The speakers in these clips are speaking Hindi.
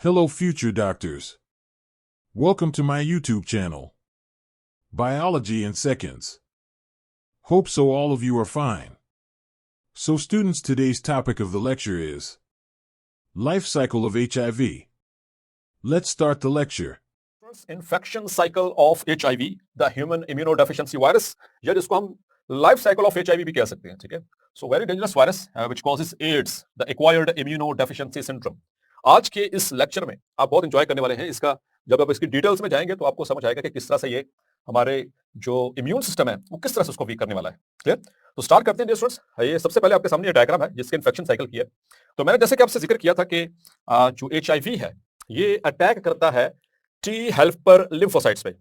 Hello, future doctors. Welcome to my YouTube channel, Biology in Seconds. Hope so all of you are fine. So students, today's topic of the lecture is Life Cycle of HIV. Let's start the lecture. Infection cycle of HIV, the human immunodeficiency virus, या जिसको हम life cycle of HIV भी कह सकते हैं, ठीक है? So very dangerous virus which causes AIDS, the acquired immunodeficiency syndrome. आज के इस लेक्चर में आप बहुत एंजॉय करने वाले हैं इसका। जब आप इसकी डिटेल्स में जाएंगे तो आपको समझ आएगा कि किस तरह से ये हमारे जो इम्यून सिस्टम है वो किस तरह से उसको वीक करने वाला है। क्लियर? तो स्टार्ट करते हैं डियर स्टूडेंट्स। ये सबसे पहले आपके सामने ये डायग्राम है जिसके इन्फेक्शन साइकिल की है। तो मैंने जैसे कि आपसे जिक्र किया था कि जो HIV है ये अटैक करता है टी हेल्पर लिम्फोसाइट्स पे,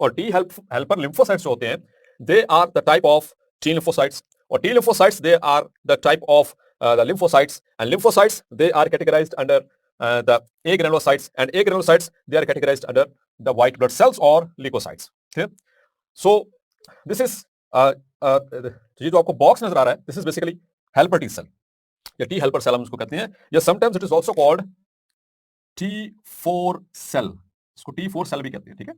और टी हेल्पर लिम्फोसाइट्स जो होते हैं they are the type of T lymphocytes, और T lymphocytes they are the type of the lymphocytes, and lymphocytes they are categorized under the A granulocytes, and A granulocytes they are categorized under the white blood cells or leukocytes. Okay, so this is ये जो आपको बॉक्स नजर आ रहा है this is basically helper T cell या T helper cell हम इसको कहते हैं, या sometimes it is also called T4 cell, इसको T4 cell भी कहते हैं। ठीक है,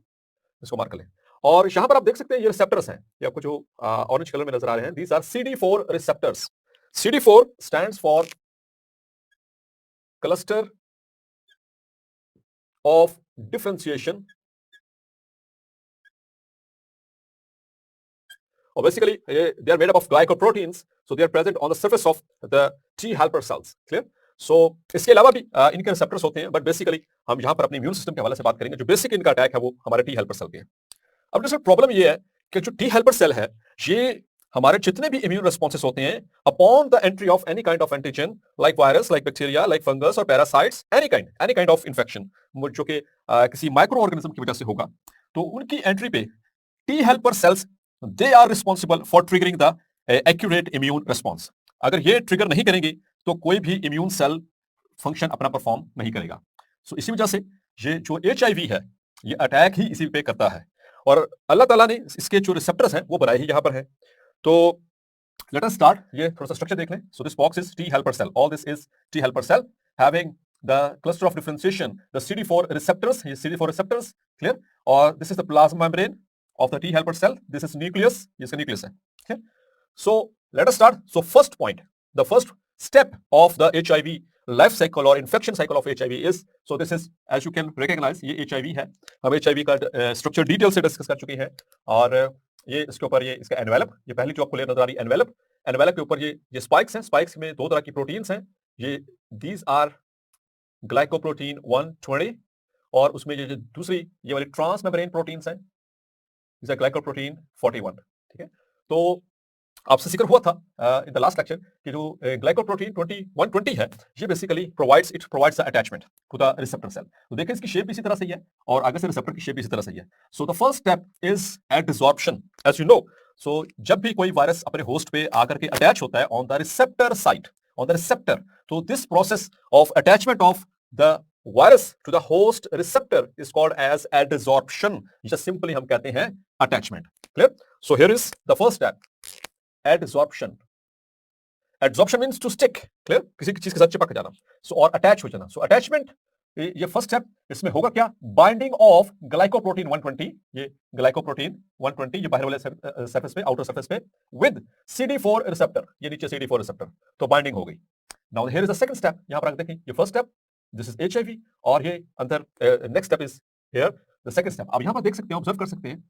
इसको मार्क कर लें। और यहां पर आप देख सकते हैं ये रिसेप्टर्स हैं, ये आपको जो ऑरेंज कलर में नजर आ रहे हैं, these are CD4 receptors. CD4 stands for cluster of differentiation, or basically they are made up of glycoproteins, so they are present on the surface of the T helper cells. Clear? So इसके अलावा भी इनके रिसेप्टर्स होते हैं, बट बेसिकली हम यहां पर अपने इम्यून सिस्टम के हवाले से बात करेंगे। जो बेसिक इनका अटैक है वो हमारे टी हेल्पर सेल पे है। अब जैसे प्रॉब्लम ये है कि जो टी हेल्पर सेल है ये हमारे जितने भी इम्यून रिस्पॉन्सेस होते हैं upon the entry of any kind of antigen, like virus, like bacteria, like fungus और parasites, any kind of infection जो कि किसी माइक्रो ऑर्गेनिज्म की वजह से होगा, तो उनकी एंट्री पे T helper cells they are responsible for triggering the accurate immune response. अगर ये ट्रिगर नहीं करेंगे तो कोई भी इम्यून सेल फंक्शन अपना परफॉर्म नहीं करेगा। सो इसी वजह से ये जो HIV है ये अटैक ही इसी पे करता है, और अल्लाह ताला ने इसके जो रिसेप्टर्स हैं वो बनाए ही यहां पर है। तो लेट अस स्टार्ट, ये थोड़ा सा स्ट्रक्चर देख लें। So this box is T helper cell, all this is T helper cell having the cluster of differentiation, the CD4 receptors, ये CD4 रिसेप्टर्स, क्लियर? और this is the plasma membrane of the T helper cell, this is nucleus, ये इसका न्यूक्लियस है। ठीक है, so let us start. So first point, the फर्स्ट step of the HIV life cycle or infection cycle of HIV is, so this is as you can recognize ये HIV है। हम HIV का स्ट्रक्चर डिटेल से डिस्कस कर चुके हैं, और ये इसके ऊपर ये इसका एनवेलप, ये पहली जो आपको लेयर नजर आ रही है एनवेलप के ऊपर ये स्पाइक्स हैं। स्पाइक्स में दो तरह की प्रोटीन्स हैं, ये दीज आर ग्लाइकोप्रोटीन 120, और उसमें ये दूसरी ये वाली ट्रांस मेम्ब्रेन प्रोटीन्स हैं, दीज आर ग्लाइकोप्रोटीन 41। ठीक है, तो आपसे जिक्र हुआ था इन द लास्ट लेक्चर कि जो ग्लाइकोप्रोटीन 120 है ये basically provides the attachment to the receptor cell. तो देखिए इसकी शेप भी इसी तरह से ही है, और आगे से रिसेप्टर की शेप भी इसी तरह से ही है। So the first step is adsorption, as you know. So जब भी कोई वायरस अपने होस्ट पे आकर के अटैच होता है on the receptor site, on the receptor, तो this process of attachment of the virus to the host receptor is called as adsorption, just simply हम कहते हैं attachment. Clear? So here is the first step, adsorption. Adsorption means to stick, clear? किसी चीज के साथ चिपक जाना, so और अटैच हो जाना। so attachment ये फर्स्ट स्टेप, इसमें होगा क्या? बाइंडिंग ऑफ ग्लाइकोप्रोटीन 120, ये ग्लाइकोप्रोटीन 120 ये बाहर वाले सरफेस पे, आउटर सरफेस पे, विद CD4 रिसेप्टर, ये नीचे CD4 रिसेप्टर, तो बाइंडिंग हो गई। Now here is the second step, यहां पर आप देखें ये first step, this is HIV, और ये अंदर next step is here the second step. अब यहां पर देख सकते हैं, ऑब्जर्व कर सकते हैं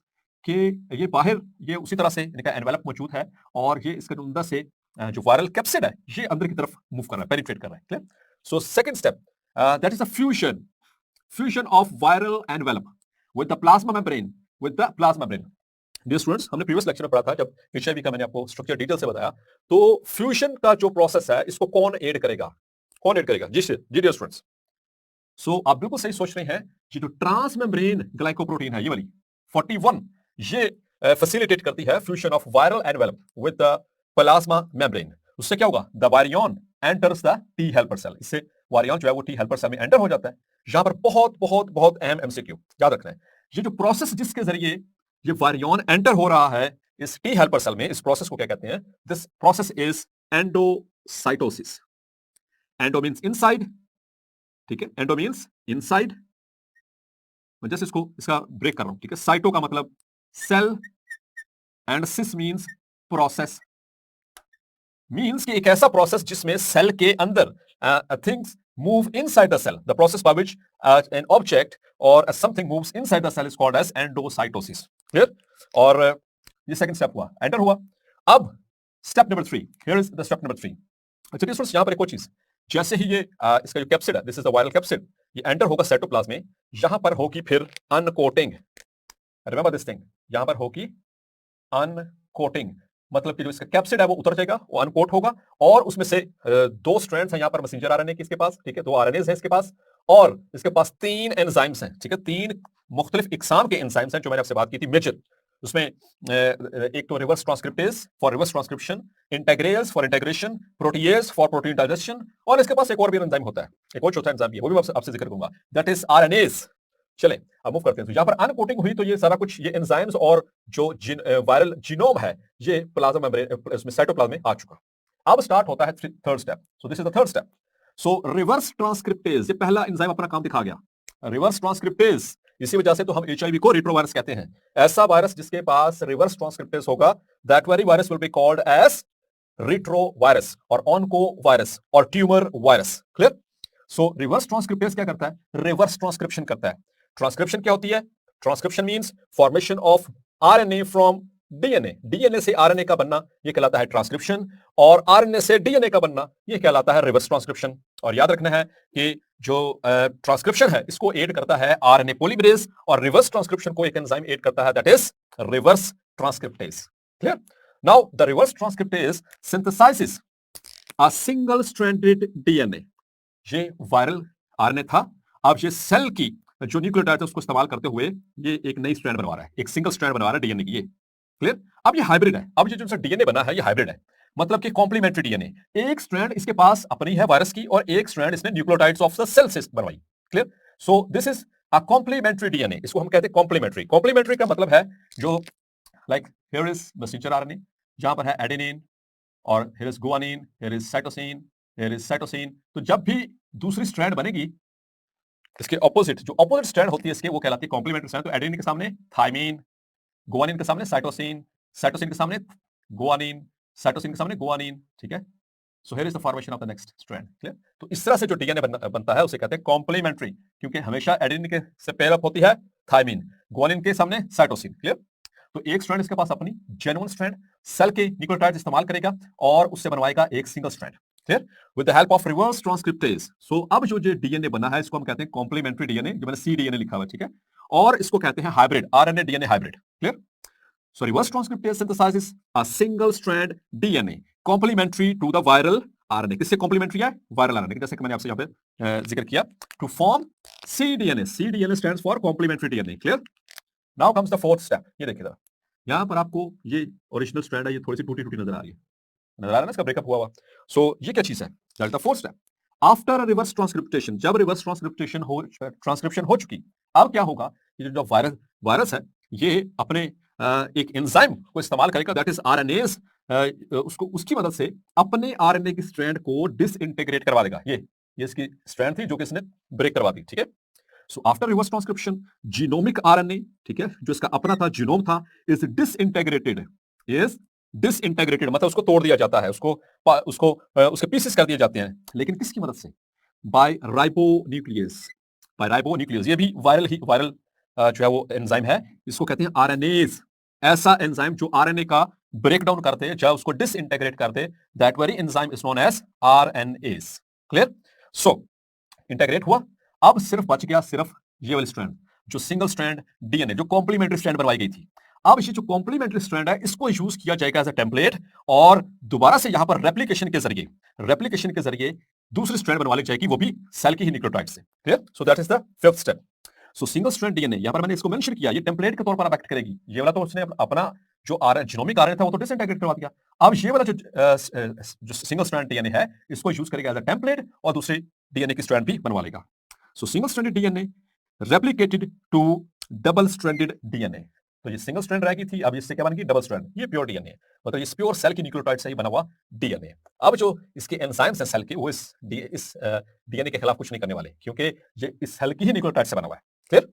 कि ये बाहर ये उसी तरह से इनका एनवेलप मौजूद है, और ये इसके अंदर से जो वायरल कैप्सिड है ये अंदर की तरफ मूव कर रहा है, पेनिट्रेट कर रहा है। Clear? So second step that is a fusion of viral envelope with the plasma membrane, dear students, हमने प्रीवियस लेक्चर में पढ़ा था जब HIV का मैंने आपको स्ट्रक्चर डिटेल से बताया, तो फ्यूजन का जो प्रोसेस है इसको कौन एड करेगा? जी डियर स्टूडेंट्स। सो आप बिल्कुल सही सोच रहे हैं, ये जो ट्रांस मेम्ब्रेन ग्लाइकोप्रोटीन है ये वाली 41, ये फैसिलिटेट करती है fusion of viral envelope with the plasma membrane. उससे क्या होगा? The virion enters the T helper cell, इससे वारियन जो है वो टी हेल्पर सेल में एंटर हो जाता है। यहां पर बहुत बहुत बहुत अहम MCQ याद रखना है, ये जो प्रोसेस जिसके जरिए ये वारियन एंटर हो रहा है इस टी हेल्पर सेल में, इस प्रोसेस को क्या कहते हैं? This process is endocytosis. Endo means inside, ठीक है, एंडो मीन्स इनसाइड, मैं जस्ट इसका ब्रेक कर रहा हूं, ठीक है। साइटो का मतलब cell and sis means process, means कि एक ऐसा प्रोसेस जिसमें सेल के अंदर things move inside the cell, the process by which an object और something moves inside the cell is called as endocytosis. Clear? और ये सेकंड स्टेप हुआ, एंटर हुआ। अब step number 3, here is the step number 3। अच्छा स्टूडेंट्स, यहां पर एक और चीज, जैसे ही ये इसका जो कैप्सिड है, this is the viral capsid, ये एंटर होगा साइटोप्लाज्म में, यहां पर होगी फिर अनकोटिंग। रिमेंबर दिस थिंग, यहां पर होगी अनकोटिंग, मतलब कि जो इसका कैप्सिड है वो उतर जाएगा, वो अनकोट होगा, और उसमें से दो स्ट्रैंड्स हैं यहां पर मैसेंजर आरएनए की इसके पास, ठीक है, दो आरएनएस हैं इसके पास, और इसके पास 3 एंजाइम्स हैं, ठीक है, 3 मुख्तलिफ इकसाम के एंजाइम्स हैं जो मैंने आपसे बात की थी मेजर। उसमें एक तो reverse transcriptase for reverse transcription, integrase for integration, protease for protein digestion, और इसके पास एक और भी एंजाइम होता है, एक और चौथा एंजाइम भी है, वो भी आपसे जिक्र करूंगा, दैट इज आरएनएज। चलें अब मूव करते हैं। तो यहां पर अनकोटिंग हुई, तो ये सारा कुछ, ये एंजाइम्स और जो वायरल जीनोम है, ये प्लाज्मा मेम्ब्रेन इसमें साइटोप्लाज्म में आ चुका। अब स्टार्ट होता है third step. So this is the third step. So reverse transcriptase, ये पहला एंजाइम अपना काम दिखा गया, रिवर्स ट्रांसक्रिप्टेज। इसी वजह से तो हम एचआईवी को रेट्रोवायरस कहते हैं। ऐसा वायरस जिसके पास रिवर्स ट्रांसक्रिप्टेज होगा, that very virus will be called as retrovirus और ऑन्को वायरस और tumour virus. Clear? So reverse transcriptase क्या करता है? रिवर्स ट्रांसक्रिप्शन करता है। ट्रांसक्रिप्शन क्या होती है? Transcription means formation of RNA from DNA, DNA से आरएनए का बनना, यह कहलाता है ट्रांसक्रिप्शन, और आरएनए से डीएनए का बनना, यह कहलाता है रिवर्स ट्रांसक्रिप्शन। और याद रखना है कि जो ट्रांसक्रिप्शन है इसको एड करता है आरएनए पॉलीमरेज, और रिवर्स ट्रांसक्रिप्शन को एक एंजाइम एड करता है, that is reverse transcriptase. Clear? Now the reverse transcriptase synthesises a single stranded DNA. ये वायरल आरएनए था, अब ये सेल की जो न्यूक्लियोटाइड है उसको इस्तेमाल करते हुए ये एक नई स्ट्रैंड बनवा रहा है, एक सिंगल स्ट्रैंड बनवा रहा है डीएनए की। ये क्लियर? अब ये हाइब्रिड है, अब ये जो डीएनए बना है ये हाइब्रिड है, मतलब कि कॉम्प्लीमेंट्री डीएनए। एक स्ट्रैंड इसके पास अपनी है वायरस की, और एक स्ट्रैंड इसने न्यूक्लियोटाइड्स ऑफ द सेल से बनवाई। Clear? So this is a complementary DNA, इसको हम कहते हैं कॉम्प्लीमेंट्री। कॉम्प्लीमेंट्री का मतलब है जो like here is messenger RNA, जहां पर है एडेनिन, और here is guanine, here is cytosine, here is cytosine. तो जब भी दूसरी स्ट्रैंड बनेगी, इसके ऑपोजिट, जो ऑपोजिट स्ट्रैंड होती है इसके, वो कहलाती है कॉम्प्लीमेंट्री स्ट्रैंड। तो एडेनिन के सामने थायमीन, गुआनिन के सामने साइटोसिन, साइटोसिन के सामने गुआनिन, साइटोसिन के सामने गुआनिन। ठीक है? सो here is the formation of the next strand. Clear? तो इस तरह से जो डीएनए बनता है उसे कहते हैं कॉम्प्लीमेंट्री, क्योंकि हमेशा एडेनिन के से पेयर अप होती है थायमीन, गुआनिन के सामने साइटोसिन। क्लियर? तो एक स्ट्रैंड इसके पास अपनी जेन्युइन स्ट्रैंड सेल के न्यूक्लियोटाइड इस्तेमाल करेगा और उससे बनवाएगा एक single strand. Clear? With the help of reverse transcriptase. So अब जो डीएनए बना है इसको हम कहते हैं कॉम्प्लीमेंट्री डीएनए, जो मैंने सीडीएनए लिखा हुआ है, ठीक है, और इसको कहते हैं hybrid, RNA DNA hybrid. Clear? So reverse transcriptase synthesises a single strand DNA complementary to the viral RNA. किससे कॉम्प्लीमेंट्री है? वायरल आरएनए, जैसे कि मैंने आपसे यहां पे जिक्र किया, to form cDNA. CDNA stands for complementary DNA. Clear? Now comes the fourth step. ये देखिए जरा, यहां पर आपको ये ओरिजिनल स्ट्रैंड है, ये थोड़ी सी टूटी टूटी नजर आ रही है, नजर आ रहा है ना, इसका ब्रेकअप हुआ हुआ। सो ये क्या चीज है? That is the fourth step. After reverse transcriptation, जब रिवर्स ट्रांसक्रिप्शन हो चुकी, अब क्या होगा? ये जो वायरस है ये अपने एक एंजाइम को इस्तेमाल करेगा, दैट इज आरएनएज, उसको उसकी मदद से अपने आरएनए की स्ट्रैंड को डिसइंटीग्रेट करवा देगा। ये इसकी स्ट्रैंड थी जो कि इसने ब्रेक करवा दी। ठीक है? So after reverse transcription, genomic RNA, ठीक है, जो इसका अपना था, जीनोम था, इज डिसइंटीग्रेटेड, मतलब उसको तोड़ दिया जाता है, उसके पीसेस कर दिए जाते हैं, लेकिन किसकी मदद से? बाय राइबोन्यूक्लियस, ये भी वायरल जो है वो एंजाइम है, इसको कहते हैं आरएनएज। ऐसा एंजाइम जो आरएनए का ब्रेक डाउन करते, जब उसको डिसइंटीग्रेट करते, that very enzyme is known as RNase. Clear? So integrate हुआ, अब सिर्फ बच गया सिर्फ ये वाली स्ट्रैंड, जो सिंगल स्ट्रैंड डीएनए, जो कॉम्प्लीमेंट्री स्ट्रैंड बनवाई गई थी। अब ये जो कॉम्प्लीमेंट्री स्ट्रैंड है इसको यूज किया जाएगा एज अ टेम्पलेट, और दोबारा से यहां पर रेप्लिकेशन के जरिए दूसरी स्ट्रैंड बनवा ली जाएगी, वो भी सेल की ही न्यूक्लियोटाइड से। Clear? So that is the fifth step. So single strand DNA, यहां पर मैंने इसको मेंशन किया, ये टेम्पलेट के तौर पर एक्ट करेगी। ये वाला तो उसने अपना जो जीनोमिक आरएनए था वो तो डिसइंटीग्रेट करवा दिया। अब ये वाला जो सिंगल स्ट्रैंड डीएनए है इसको यूज करेगा एज अ टेम्पलेट, और दूसरी डीएनए की स्ट्रैंड भी बनवा लेगा। So single stranded DNA replicated to double stranded DNA. तो ये सिंगल स्ट्रैंड रहेगी थी, अब इससे क्या बन गई डबल स्ट्रैंड, ये प्योर डीएनए, मतलब इस प्योर सेल की न्यूक्लियोटाइड से ही बना हुआ डीएनए। अब जो इसके एंजाइम्स हैं सेल के, वो इस डीएनए के खिलाफ कुछ नहीं करने वाले, क्योंकि ये इस सेल की ही न्यूक्लियोटाइड से बना हुआ है। Clear?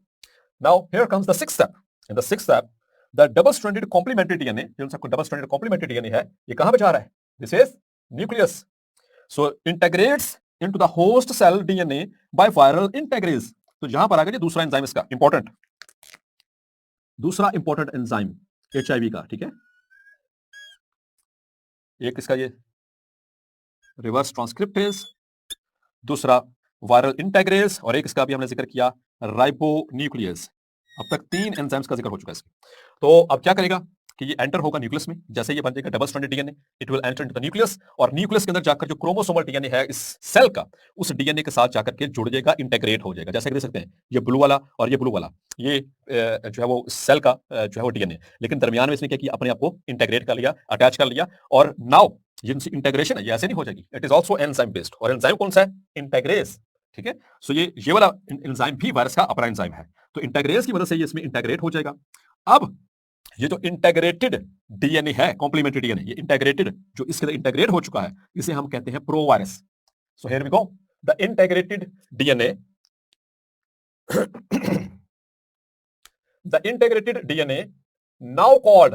Now here comes the sixth step. In the sixth step the double stranded complementary DNA, जो सबको डबल स्ट्रैंडेड कॉम्प्लीमेंट्री डीएनए है, ये कहां पे जा रहा है? This is nucleus. So integrates into the host cell DNA by viral integrase. तो जहां पर आ गया दूसरा एंजाइम इसका इंपॉर्टेंट, दूसरा इंपॉर्टेंट एंजाइम एचआईवी का, ठीक है। एक इसका ये रिवर्स ट्रांसक्रिप्टेज, दूसरा वायरल इंटीग्रेज, और एक इसका भी हमने जिक्र किया राइबोन्यूक्लियस। अब तक 3 एंजाइम्स का जिक्र हो चुका है इसमें। तो अब क्या करेगा कि ये एंटर होगा न्यूक्लियस में, जैसे ये बन जाएगा double stranded DNA, it will enter into the nucleus, और न्यूक्लियस के अंदर जाकर जो क्रोमोसोमल डीएनए है इस सेल का, उस डीएनए के साथ जाकर के जुड़ जाएगा, इंटीग्रेट हो जाएगा। जैसे कि देख सकते हैं ये ब्लू वाला और ये ब्लू वाला, ये जो है वो सेल का जो है वो डीएनए, लेकिन दरमियान में इसने क्या किया, अपने आप को इंटीग्रेट कर लिया, अटैच कर लिया, और नाउ ये इंटीग्रेशन है, ये ऐसे नहीं हो जाएगी, it is also enzyme based, और एंजाइम कौन सा है? इंटीग्रेज, ठीक है। सो ये वाला एंजाइम भी वायरस का अपना एंजाइम है, तो इंटीग्रेज की मदद से ये इसमें इंटीग्रेट हो जाएगा। अब ये जो इंटीग्रेटेड डीएनए है, कॉम्प्लीमेंट्री डीएनए, ये इंटीग्रेटेड जो इसके अंदर इंटीग्रेट हो चुका है, इसे हम कहते हैं provirus. So here we go, the integrated DNA the integrated DNA now called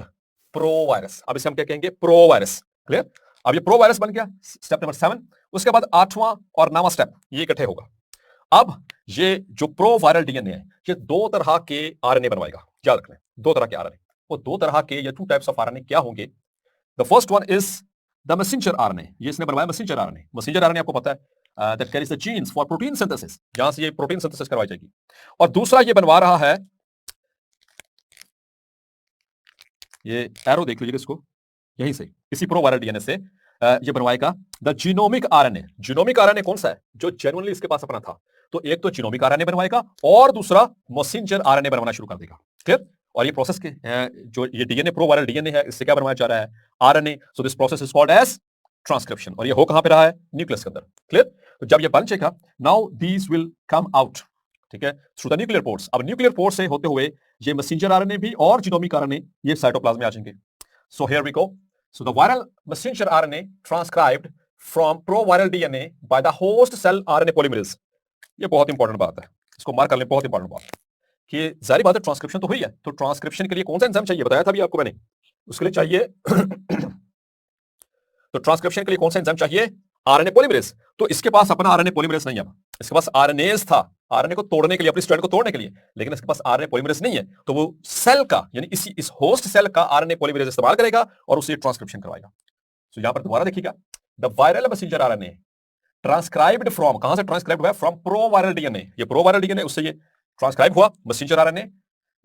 provirus. अब इसे हम क्या कहेंगे? Provirus. क्लियर? अब ये प्रो वायरस बन गया, स्टेप नंबर 7। उसके बाद 8वां और 9वां स्टेप ये इकट्ठे होगा। अब ये जो प्रो वायरल डीएनए है, ये 2 तरह के आरएनए बनवाएगा, याद रखना, 2 तरह के आरएनए। वो 2 तरह के या 2 टाइप्स ऑफ आरएनए क्या होंगे? The first one is the messenger RNA, ये इसने बनवाया मैसेंजर आरएनए। मैसेंजर आरएनए आपको पता है that carries the genes for protein synthesis, जहां से ये प्रोटीन सिंथेसिस करवाई जाएगी। और दूसरा ये बनवा रहा है, ये एरो देख लीजिए इसको, यहीं से इसी प्रो वायरल डीएनए से ये बनवाएगा the genomic RNA. Genomic RNA कौन सा है? जो जेन्युइनली इसके पास अपना था। तो एक तो जीनोमिक आरएनए बनवाएगा और दूसरा मैसेंजर आरएनए बनवाना शुरू कर देगा। क्लियर? और ये प्रोसेस के जो ये डीएनए प्रो वायरल डीएनए है, इससे क्या बनवाया जा रहा है? RNA. So this process is called as transcription, और ये हो कहां पे रहा है? न्यूक्लियस के अंदर। क्लियर? तो जब ये बन जाएगा, now these will come out, ठीक है, थ्रू द न्यूक्लियर पोर्ट्स। अब न्यूक्लियर पोर्ट से होते हुए ये मैसेंजर आरएनए भी और जीनोमिक आरएनए ये साइटोप्लाज्म में आ जाएंगे। So here we go, so the viral messenger RNA transcribed from proviral DNA by the host cell RNA polymerase. ये बहुत इंपॉर्टेंट बात है, इसको मार्क कर लें, बहुत इंपॉर्टेंट बात कि जाहिर बात है ट्रांसक्रिप्शन तो हुई है, तो ट्रांसक्रिप्शन के लिए कौन सा एंजाइम चाहिए? बताया था अभी आपको मैंने, उसके लिए चाहिए तो ट्रांसक्रिप्शन के लिए कौन सा एंजाइम चाहिए? RNA polymerase. तो इसके पास अपना आरएनए पॉलीमरेज नहीं है, इसके पास आरएनएज था, आरएनए को तोड़ने के लिए, अपनी स्ट्रैंड को तोड़ने के लिए, लेकिन इसके पास आरएनए पॉलीमरेज नहीं है, तो वो सेल का यानी इस होस्ट सेल का आरएनए पॉलीमरेज इस्तेमाल करेगा और उसे ट्रांसक्रिप्शन करवाएगा। तो यहां पर दोबारा देखिएगा, the viral messenger RNA transcribed from, कहां से ट्रांसक्राइब्ड हुआ? From proviral DNA. ये प्रो वायरल डीएनए, उससे ये ट्रांसक्राइब हुआ messenger RNA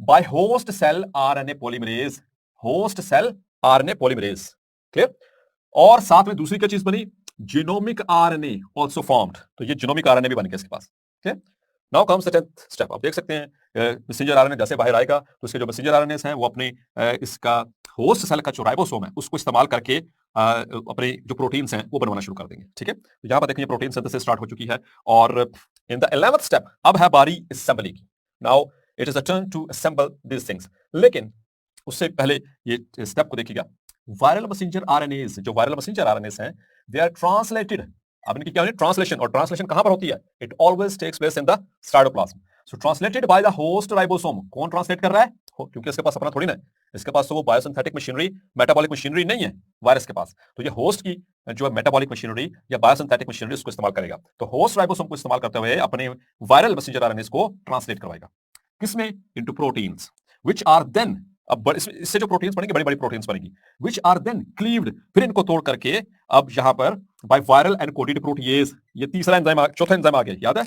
by host cell RNA polymerase, host cell RNA polymerase. Clear? और साथ में दूसरी क्या चीज बनी? Genomic RNA also formed. तो ये जीनोमिक आरएनए भी बन गया इसके पास। ठीक है? Now comes the 10th step. आप देख सकते हैं मैसेंजर आरएनए जैसे बाहर आएगा, तो इसके जो मैसेंजर आरएनए हैं वो अपने इसका होस्ट सेल का जो राइबोसोम है उसको इस्तेमाल करके अपने जो प्रोटीन्स हैं वो बनवाना शुरू कर देंगे। ठीक है? तो यहां पर देखिए प्रोटीन सिंथेसिस स्टार्ट हो चुकी है, और इन द 11th स्टेप अब है बारी असेंबली की। Now it is a turn to assemble this things. लेकिन उससे पहले ये स्टेप को देखिएगा, वायरल मैसेंजर आरएनएस, जो वायरल मैसेंजर आरएनएस हैं, दे आर ट्रांसलेटेड। अब इनकी क्या होती है? ट्रांसलेशन। और ट्रांसलेशन कहां पर होती है? It always takes place in the cytoplasm. So translated by the host ribosome. कौन ट्रांसलेट कर रहा है? क्योंकि इसके पास अपना थोड़ी ना है, इसके पास तो वो बायोसिंथेटिक मशीनरी, मेटाबॉलिक मशीनरी नहीं है वायरस के पास, तो ये होस्ट की जो मेटाबॉलिक मशीनरी या बायोसिंथेटिक मशीनरी उसको इस्तेमाल करेगा। तो होस्ट राइबोसोम को इस्तेमाल करते हुए अपने वायरल मैसेंजर आरएनएस को ट्रांसलेट करवाएगा। किसमें? Into proteins which are then, अब इससे जो प्रोटीन्स बनेंगे, बड़ी बड़ी प्रोटीन्स बनेंगी, व्हिच आर देन क्लीव्ड, फिर इनको तोड़ करके अब यहां पर बाय वायरल एनकोडेड प्रोटीएज, ये तीसरा एंजाइम, चौथा एंजाइम आ गया। याद है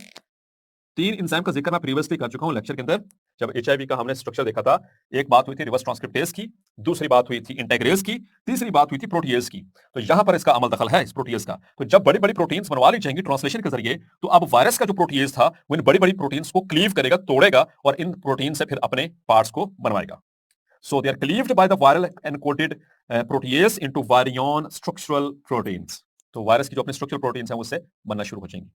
3 एंजाइम का जिक्र मैं प्रीवियसली कर चुका हूं लेक्चर के अंदर, जब एचआईवी का हमने स्ट्रक्चर देखा था। एक बात हुई थी रिवर्स ट्रांसक्रिप्टेज की, दूसरी बात हुई थी इंटीग्रेज की, तीसरी बात हुई थी प्रोटीएज की। तो यहां पर इसका अमल दखल है इस प्रोटीएज का। तो जब बड़ी बड़ी प्रोटीन्स बनवा ली जाएंगी ट्रांसलेशन के जरिए, तो अब वायरस का जो प्रोटीएज था वो इन बड़ी बड़ी प्रोटीन्स को क्लीव करेगा, तोड़ेगा, और इन प्रोटीन से फिर अपने पार्ट्स को बनवाएगा। So they are cleaved by the viral encoded protease into virion structural proteins. तो वायरस की जो अपने स्ट्रक्चरल प्रोटीन्स हैं उससे बनना शुरू हो जाएंगी।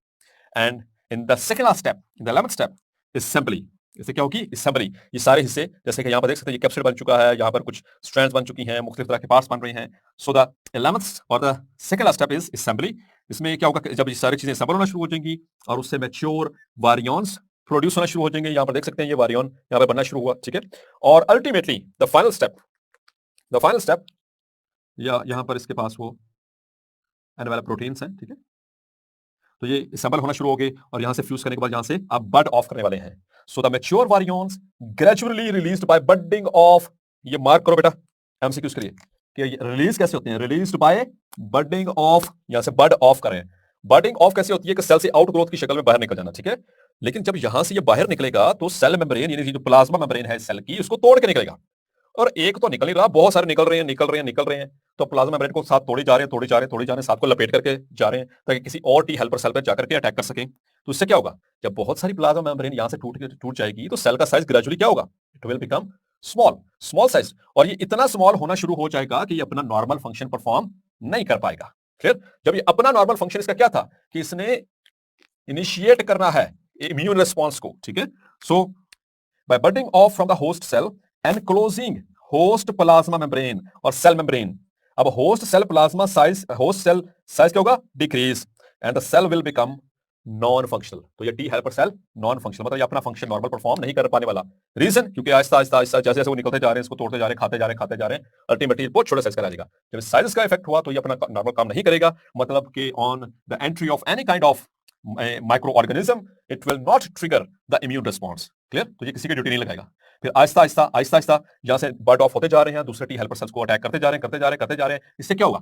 And in the second last step, in the 11th step, is assembly. इससे क्या होगी? असेंबली। ये सारे हिस्से जैसे कि यहाँ पर देख सकते हैं ये कैप्सिड बन चुका है, यहाँ पर कुछ स्ट्रैंड्स बन चुकी हैं, मुख्तलिफ तरह के पार्ट्स बन रहे हैं। सो द 11th और the second step is assembly. इसमें क्या होगा कि जब ये सारी चीजें असेंबल होना शुरू हो जाएंगी और उससे मैच्योर वारियंस प्रोड्यूस होना शुरू हो जाएंगे। यहाँ पर देख सकते हैं ये वारियन यहाँ पर बनना शुरू हुआ, ठीक है। और अल्टीमेटली द फाइनल स्टेप या यहाँ पर इसके पास वो एनवेलप प्रोटीन्स हैं, ठीक है। तो ये असेंबल होना शुरू हो गए और यहां से फ्यूज करने के बाद यहां से आप बड ऑफ करने वाले हैं। So the mature virions gradually released by budding off, ये मार्क करो बेटा, एमसीक्यूज करिए कि रिलीज कैसे होते हैं, रिलीज्ड बाय बडिंग ऑफ, यहां से बड ऑफ करें। बडिंग ऑफ कैसे होती है कि सेल से आउटग्रोथ की शक्ल में बाहर निकल जाना, ठीक है। लेकिन जब यहां से ये बाहर निकलेगा तो सेल मेम्ब्रेन यानी जो प्लाज्मा मेम्ब्रेन है सेल की, उसको तोड़ के निकलेगा। और एक तो निकल नहीं रहा, बहुत सारे निकल रहे हैं। तो प्लाज्मा मेम्ब्रेन को साथ तोड़े जा रहे हैं, साथ को लपेट करके जा रहे हैं ताकि किसी और टी हेल्पर सेल पर जाकर के अटैक कर सकें। तो इससे क्या होगा, जब बहुत सारी प्लाज्मा मेम्ब्रेन यहां से टूट जाएगी तो सेल का साइज ग्रेजुअली क्या होगा, it will become small size. और ये इतना स्मॉल होना शुरू हो जाएगा कि ये अपना नॉर्मल फंक्शन परफॉर्म नहीं कर पाएगा। क्लियर? जब ये अपना नॉर्मल फंक्शन इसका क्या था कि इसने इनिशिएट करना है इम्यून रिस्पॉन्स को, ठीक है। So by budding off from the host cell and closing host plasma membrane और सेल मेम्ब्रेन। अब होस्ट सेल साइज क्या होगा, decrease, and the cell will become non functional. तो ये T helper cell non functional, मतलब ये अपना फंक्शन नॉर्मल परफॉर्म नहीं कर पाने वाला। रीजन, क्योंकि आहिस्ता आहिस्ता जैसे जैसे वो निकलते जा रहे हैं, इसको तोड़ते जा रहे हैं, खाते जा रहे हैं, अल्टीमेटली बहुत छोटा साइज का रहेगा। जब साइज का इफेक्ट हुआ तो ये अपना नॉर्मल काम नहीं करेगा, मतलब कि on the entry of any kind of micro organism it will not trigger the immune response. Clear? तो ये किसी की ड्यूटी नहीं लगाएगा। फिर आहिस्ता आहिस्ता यहां से बर्ड ऑफ होते जा रहे हैं, दूसरे टी हेल्पर सेल्स को अटैक करते जा रहे हैं। इससे क्या होगा,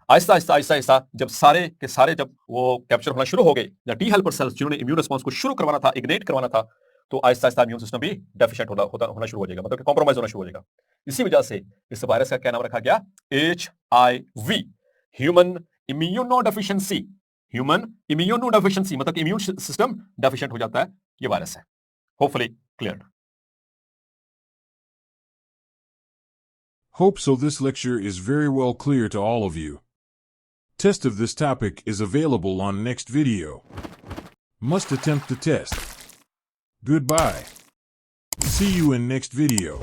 आहिस्ता आहिस्ता जब सारे के सारे जब वो कैप्चर होना शुरू हो गए, या टी हेल्पर सेल्स जिन्होंने इम्यून रिस्पॉन्स को शुरू करवाना था, इग्नाइट करवाना था, तो आहिस्ता इम्यून सिस्टम भी डेफिशिएंट होना शुरू हो जाएगा, मतलब कि कॉम्प्रोमाइज होना शुरू हो जाएगा। इसी वजह से इस वायरस का क्या नाम रखा गया, HIV, ह्यूमन इम्यूनोडेफिशिएंसी। मतलब कि इम्यून सिस्टम डेफिशिएंट हो जाता है, ये वायरस है। Hopefully clear. Hope so this lecture is very well clear to all of you. Test of this topic is available on next video. Must attempt the test. Goodbye. See you in next video.